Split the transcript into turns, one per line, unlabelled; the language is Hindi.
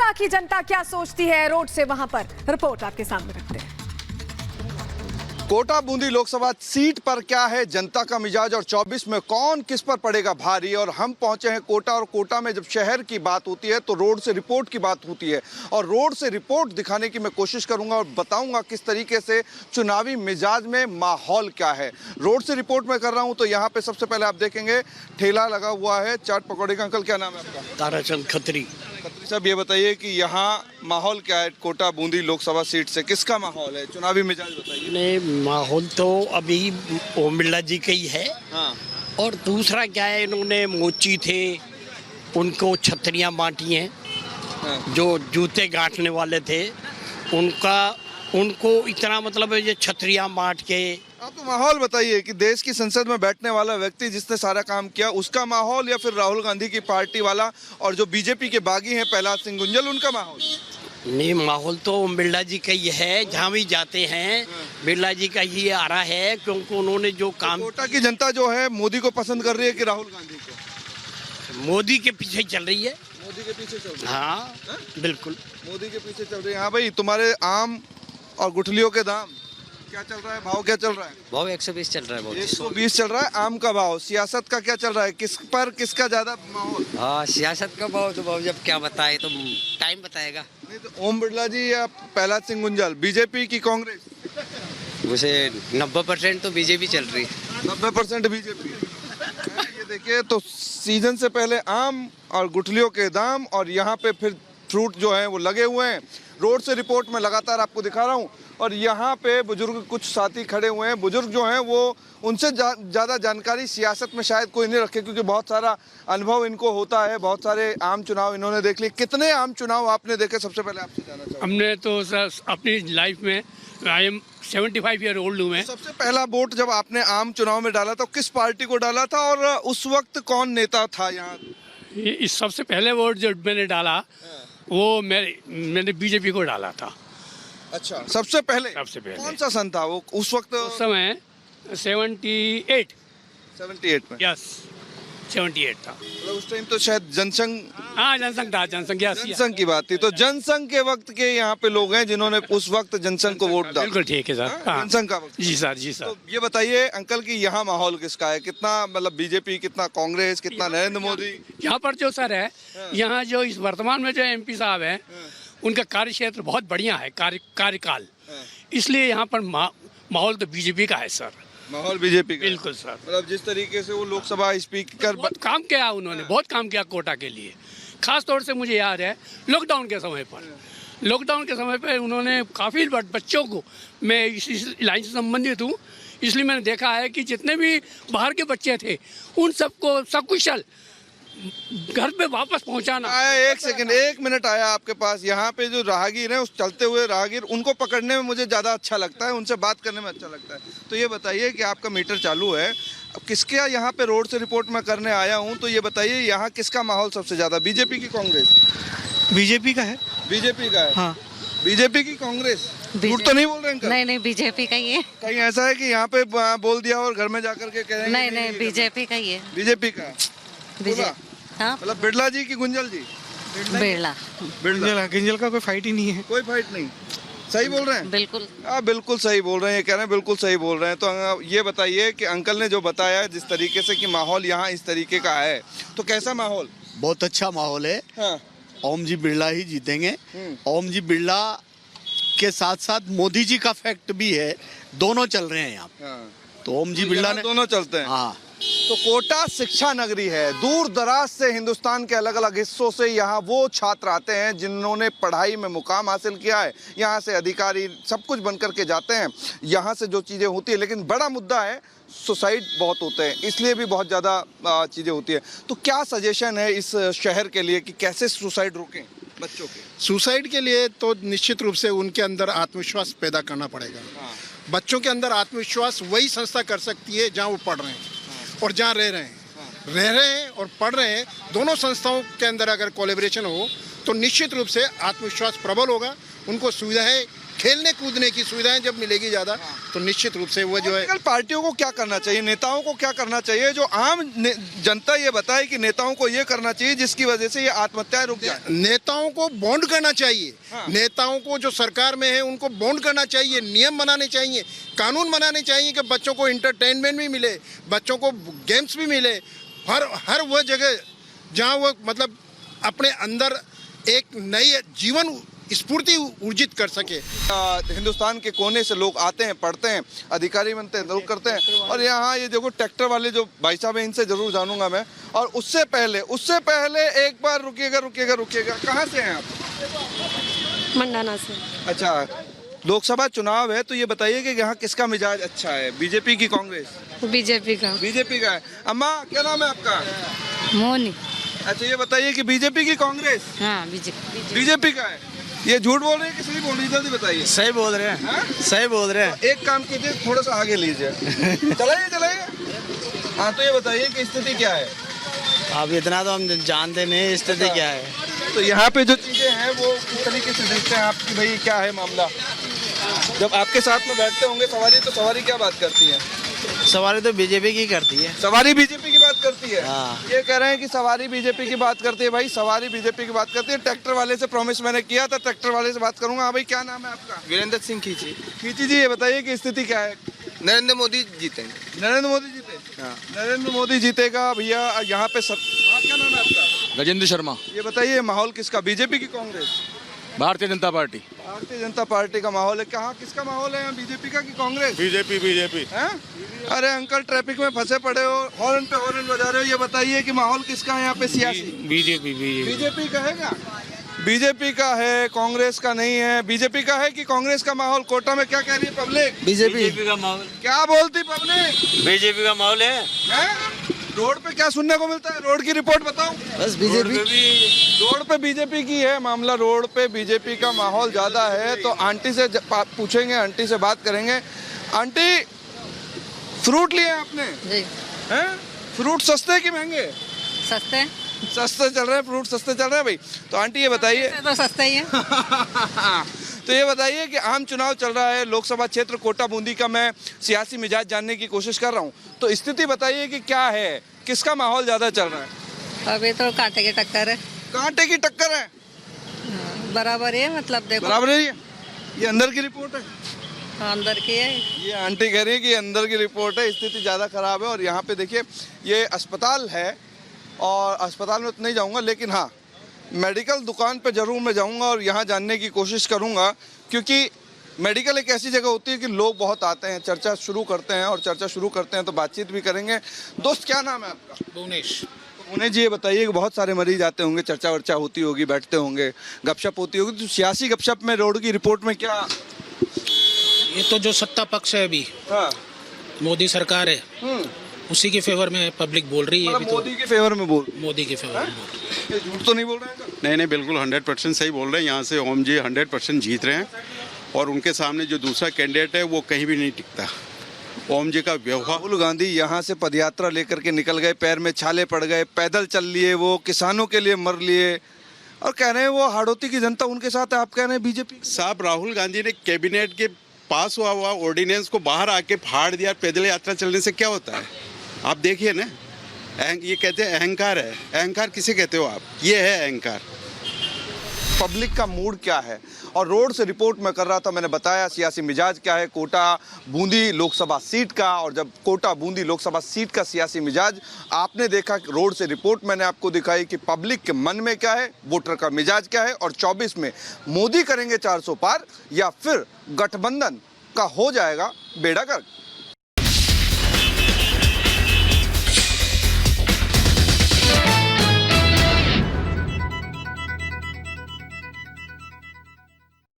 कोटा की जनता क्या सोचती है, रोड से वहां पर रिपोर्ट आपके सामने रखते हैं।
कोटा बूंदी लोकसभा सीट पर क्या है जनता का मिजाज और 24 में कौन किस पर पड़ेगा भारी। और हम पहुंचे हैं कोटा, और कोटा में जब शहर की बात होती है तो रोड से रिपोर्ट की बात होती है, और रोड से रिपोर्ट दिखाने की मैं कोशिश करूंगा और बताऊंगा किस तरीके से चुनावी मिजाज में माहौल क्या है। रोड से रिपोर्ट मैं कर रहा हूं तो यहाँ पे सबसे पहले आप देखेंगे ठेला लगा हुआ है चाट पकौड़े का। अंकल क्या नाम है आपका?
ताराचंद खत्री।
खत्री साहब, ये बताइए कि यहाँ माहौल क्या है कोटा बूंदी लोकसभा सीट से, किसका माहौल है, चुनावी मिजाज बताइए।
नहीं, माहौल तो अभी ओम बिरला जी का ही है।
हाँ।
और दूसरा क्या है, इन्होंने मोची थे उनको छतरियां बांटी हैं।
हाँ।
जो जूते गांठने वाले थे उनको इतना मतलब है ये छतरियां बांट के।
आप तो माहौल बताइए कि देश की संसद में बैठने वाला व्यक्ति जिसने सारा काम किया उसका माहौल, या फिर राहुल गांधी की पार्टी वाला और जो बीजेपी के बागी हैं प्रहलाद सिंह गुंजल उनका माहौल?
नहीं, माहौल तो ओम बिरला जी का ही है। जहाँ भी जाते हैं बिरला जी का ही आ रहा है, क्योंकि उन्होंने जो काम।
कोटा की जनता जो है मोदी को पसंद कर रही है कि राहुल गांधी को?
मोदी के पीछे चल रही है।
मोदी के पीछे चल रही है।
हाँ, बिल्कुल
मोदी के पीछे चल रही है। हाँ भाई, तुम्हारे आम और गुठलियों के दाम क्या चल रहा है, भाव क्या चल रहा है?
भाव 120 चल रहा है।
120 चल रहा है आम का भाव। सियासत का क्या चल रहा है, किस पर किसका ज्यादा माहौल?
हाँ, सियासत का भाव तो भाव जब क्या बताए तो टाइम बताएगा।
नहीं तो ओम बिरला जी या प्रहलाद सिंह गुंजल, बीजेपी की कांग्रेस?
उसे 90% तो बीजेपी चल रही है।
90% बीजेपी। ये देखिए, तो सीजन से पहले आम और गुठलियों के दाम, और यहाँ पे फिर फ्रूट जो है वो लगे हुए हैं। रोड से रिपोर्ट में लगातार आपको दिखा रहा हूँ, और यहाँ पे बुजुर्ग कुछ साथी खड़े हुए हैं। बुजुर्ग जो हैं वो उनसे ज़्यादा जानकारी सियासत में शायद कोई नहीं रखे, क्योंकि बहुत सारा अनुभव इनको होता है, बहुत सारे आम चुनाव इन्होंने देख लिए। कितने आम चुनाव आपने देखे, सबसे पहले आपसे जानना चाहूँगा।
हमने तो सर अपनी लाइफ में, आई एम 75 ईयर ओल्ड हूँ मैं।
सबसे पहला वोट जब आपने आम चुनाव में डाला तो किस पार्टी को डाला था, और उस वक्त कौन नेता था यहाँ?
इस सबसे पहले वोट जो मैंने डाला वो मैंने बीजेपी को डाला था।
अच्छा, सबसे पहले कौन सा सन था वो उस वक्त?
उस समय 78
में।
यस, 78 था।
मतलब उस टाइम तो शायद जनसंघ।
हाँ, जनसंघ था, जनसंघ। यस,
जनसंघ की बात थी। तो जनसंघ के वक्त के यहाँ पे लोग हैं जिन्होंने उस वक्त जनसंघ को वोट डाला।
बिल्कुल ठीक है सर। हाँ,
जनसंघ का वक्त।
जी सर, जी सर।
तो ये बताइए अंकल कि यहाँ माहौल किसका है, कितना मतलब बीजेपी, कितना कांग्रेस, कितना नरेंद्र मोदी?
यहाँ पर जो सर है, यहाँ जो इस वर्तमान में जो MP साहब हैं, उनका कार्य क्षेत्र बहुत बढ़िया है, कार्यकाल। इसलिए यहाँ पर माहौल तो बीजेपी का है सर।
माहौल बीजेपी का?
बिल्कुल सर।
मतलब जिस तरीके से वो लोकसभा स्पीकर
बहुत काम किया उन्होंने, बहुत काम किया कोटा के लिए। खास तौर से मुझे याद है लॉकडाउन के समय पर उन्होंने काफ़ी बच्चों को, मैं इस लाइन से संबंधित हूँ, इसलिए मैंने देखा है कि जितने भी बाहर के बच्चे थे उन सबको सकुशल घर पे वापस पहुंचाना।
आया, एक मिनट आया आपके पास। यहाँ पे जो राहगीर हैं, उस चलते हुए राहगीर, उनको पकड़ने में मुझे ज़्यादा अच्छा लगता है, उनसे बात करने में अच्छा लगता है। तो ये बताइए कि आपका मीटर चालू है, अब किसके यहाँ पे रोड से रिपोर्ट मैं करने आया हूँ, तो ये बताइए यहाँ किसका माहौल सबसे ज़्यादा, बीजेपी की कांग्रेस?
बीजेपी का है।
बीजेपी का है?
हाँ।
बीजेपी की कांग्रेस? झूठ तो नहीं बोल रहे हैं?
नहीं, बीजेपी का ही है।
कहीं ऐसा है कि यहाँ पे बोल दिया और घर में जाकर के कह रहे हैं?
नहीं, बीजेपी का ही है।
बीजेपी का?
हाँ,
मतलब बिरला जी की गुंजल जी?
बिरला।
गुंजल का कोई फाइट ही नहीं है।
कोई फाइट नहीं? सही बोल रहे हैं?
बिल्कुल।
बिल्कुल सही बोल रहे हैं, ये कह रहे हैं बिल्कुल सही बोल रहे हैं। तो ये बताइए कि अंकल ने जो बताया जिस तरीके से कि माहौल यहाँ इस तरीके का है, तो कैसा माहौल?
बहुत अच्छा माहौल है।
हाँ।
ओम जी बिरला ही जीतेंगे। ओम जी बिरला के साथ साथ मोदी जी का फैक्ट भी है, दोनों चल रहे हैं यहाँ।
हाँ।
तो ओम जी बिरला ने
दोनों चलते हैं।
हाँ।
तो कोटा शिक्षा नगरी है। दूर दराज से हिंदुस्तान के अलग अलग हिस्सों से यहाँ वो छात्र आते हैं जिन्होंने पढ़ाई में मुकाम हासिल किया है। यहाँ से अधिकारी सब कुछ बन करके जाते हैं। यहाँ से जो चीज़ें होती है, लेकिन बड़ा मुद्दा है सुसाइड बहुत होते हैं, इसलिए भी बहुत ज़्यादा चीज़ें होती है। तो क्या सजेशन है इस शहर के लिए कि कैसे सुसाइड रोकें बच्चों के?
सुसाइड के लिए तो निश्चित रूप से उनके अंदर आत्मविश्वास पैदा करना पड़ेगा। बच्चों के अंदर आत्मविश्वास वही संस्था कर सकती है जहाँ वो पढ़ रहे हैं और जहाँ रह रहे हैं और पढ़ रहे हैं। दोनों संस्थाओं के अंदर अगर कोलैबोरेशन हो तो निश्चित रूप से आत्मविश्वास प्रबल होगा। उनको सुविधाएं खेलने कूदने की सुविधाएं जब मिलेगी ज़्यादा तो निश्चित रूप से वो जो है।
आजकल पार्टियों को क्या करना चाहिए, नेताओं को क्या करना चाहिए, जो आम जनता ये बताए कि नेताओं को ये करना चाहिए जिसकी वजह से ये आत्महत्याएं रुक जाए?
नेताओं को बॉन्ड करना चाहिए। नेताओं को जो सरकार में है उनको बॉन्ड करना चाहिए, नियम बनाने चाहिए, कानून बनाने चाहिए कि बच्चों को इंटरटेनमेंट भी मिले, बच्चों को गेम्स भी मिले, हर वह जगह जहाँ वो मतलब अपने अंदर एक नई जीवन स्फूर्ति ऊर्जित कर सके।
हिंदुस्तान के कोने से लोग आते हैं, पढ़ते हैं, अधिकारी बनते हैं, जरूर करते हैं। और यहाँ ये देखो ट्रैक्टर वाले जो भाई साहब हैं, इनसे जरूर जानूंगा मैं। और उससे पहले एक बार रुकिएगा, कहाँ से हैं आप?
मंडाना से।
अच्छा, लोकसभा चुनाव है तो ये बताइए कि यहाँ किसका मिजाज अच्छा है, बीजेपी की कांग्रेस?
बीजेपी का।
बीजेपी का है। अम्मा क्या नाम है आपका?
मोनी।
अच्छा, ये बताइए कि बीजेपी की कांग्रेस?
हाँ बीजेपी।
बीजेपी का है। ये झूठ बोल रहे हैं कि सही बोल रही है, जल्दी बताइए।
सही बोल रहे हैं।
हाँ?
सही बोल रहे हैं।
एक काम कीजिए, थोड़ा सा आगे लीजिए। चलाइए। हाँ, तो ये बताइए कि स्थिति क्या है?
अब इतना तो हम जानते नहीं स्थिति क्या है।
तो यहाँ पे जो चीजें हैं वो किस तरीके से देखते हैं आपकी, भाई क्या है मामला? जब आपके साथ में बैठते होंगे सवारी, तो सवारी क्या बात करती है?
सवारी तो बीजेपी की करती है।
सवारी बीजेपी की बात करती है।
हाँ।
ये कह रहे हैं कि सवारी बीजेपी की बात करती है। भाई सवारी बीजेपी की बात करती है। ट्रैक्टर वाले से प्रॉमिस मैंने किया था, ट्रैक्टर वाले से बात करूंगा। हाँ भाई, क्या नाम है आपका?
वीरेंद्र सिंह खींची।
खींची जी, ये बताइए कि स्थिति क्या है?
नरेंद्र मोदी जीतेंगे।
नरेंद्र मोदी जीते?
हाँ।
नरेंद्र मोदी जीतेगा भैया। यहाँ पे क्या नाम है आपका?
गजेंद्र शर्मा।
ये बताइए माहौल किसका, बीजेपी की कांग्रेस?
भारतीय जनता पार्टी।
भारतीय जनता पार्टी का माहौल है। कहाँ किसका माहौल है यहाँ, बीजेपी का कि कांग्रेस?
बीजेपी।
हैं? अरे अंकल, ट्रैफिक में फंसे पड़े हो, हॉर्न पे हॉर्न बजा रहे हो। ये बताइए कि माहौल किसका है यहाँ पे सियासी? बीजेपी का है क्या? बीजेपी का है, कांग्रेस का नहीं है। बीजेपी का है कि कांग्रेस का माहौल? कोटा में क्या कह रही है पब्लिक?
बीजेपी का माहौल।
क्या बोलती पब्लिक?
बीजेपी का माहौल है।
रोड पे क्या सुनने को मिलता है? रोड की रिपोर्ट बताओ।
बस बीजेपी।
रोड पे बीजेपी की है मामला, रोड पे बीजेपी का माहौल ज्यादा है। तो आंटी से पूछेंगे, आंटी से बात करेंगे। आंटी, फ्रूट लिए आपने?
जी।
हैं? फ्रूट सस्ते कि महंगे?
सस्ते।
सस्ते चल रहे हैं, फ्रूट सस्ते चल रहे हैं भाई। तो आंटी ये बताइए।
तो सस्ते ही है।
तो ये बताइए कि आम चुनाव चल रहा है, लोकसभा क्षेत्र कोटा बूंदी का मैं सियासी मिजाज जानने की कोशिश कर रहा हूँ। तो स्थिति बताइए कि क्या है, किसका माहौल ज्यादा चल रहा है?
अभी तो कांटे की टक्कर है।
कांटे की टक्कर है?
बराबर है, मतलब देखो।
बराबर है। ये अंदर की रिपोर्ट है।
अंदर की है।
ये आंटी कह रही है कि अंदर की रिपोर्ट है, स्थिति ज़्यादा खराब है। और यहाँ पे देखिए, ये अस्पताल है और अस्पताल में तो नहीं जाऊँगा, लेकिन हाँ मेडिकल दुकान पे ज़रूर मैं जाऊँगा और यहाँ जानने की कोशिश करूँगा। क्योंकि मेडिकल एक ऐसी जगह होती है कि लोग बहुत आते हैं, चर्चा शुरू करते हैं, और चर्चा शुरू करते हैं तो बातचीत भी करेंगे। दोस्त क्या नाम है आपका?
भुवनेश।
उन्हें जी ये बताइए कि बहुत सारे मरीज आते होंगे, चर्चा वर्चा होती होगी, बैठते होंगे, गपशप होती होगी। तो सियासी गपशप में रोड की रिपोर्ट में क्या?
ये तो जो सत्ता पक्ष है अभी,
हाँ,
मोदी सरकार है, उसी के फेवर में पब्लिक बोल रही है।
मतलब मोदी के फेवर में बोल,
मोदी के फेवर में बोल।
ये झूठ तो नहीं बोल रहे हैं?
नहीं, बिल्कुल 100% सही बोल रहे हैं। यहाँ से ओम जी 100% जीत रहे हैं और उनके सामने जो दूसरा कैंडिडेट है वो कहीं भी नहीं टिकता। ओम जी का व्यवहार।
राहुल गांधी यहाँ से पदयात्रा लेकर के निकल गए, पैर में छाले पड़ गए, पैदल चल लिए, वो किसानों के लिए मर लिए, और कह रहे हैं वो हाड़ौती की जनता उनके साथ है। आप कह रहे हैं बीजेपी?
साहब, राहुल गांधी ने कैबिनेट के पास हुआ ऑर्डिनेंस को बाहर आके फाड़ दिया। पैदल यात्रा चलने से क्या होता है? आप देखिए ना, ये कहते हैं अहंकार है। अहंकार किसे कहते हो आप? ये है अहंकार।
पब्लिक का मूड क्या है, और रोड से रिपोर्ट मैं कर रहा था, मैंने बताया सियासी मिजाज क्या है कोटा बूंदी लोकसभा सीट का। और जब कोटा बूंदी लोकसभा सीट का सियासी मिजाज आपने देखा, रोड से रिपोर्ट मैंने आपको दिखाई कि पब्लिक के मन में क्या है, वोटर का मिजाज क्या है, और 24 में मोदी करेंगे 400 पार या फिर गठबंधन का हो जाएगा बेड़ा गर्क।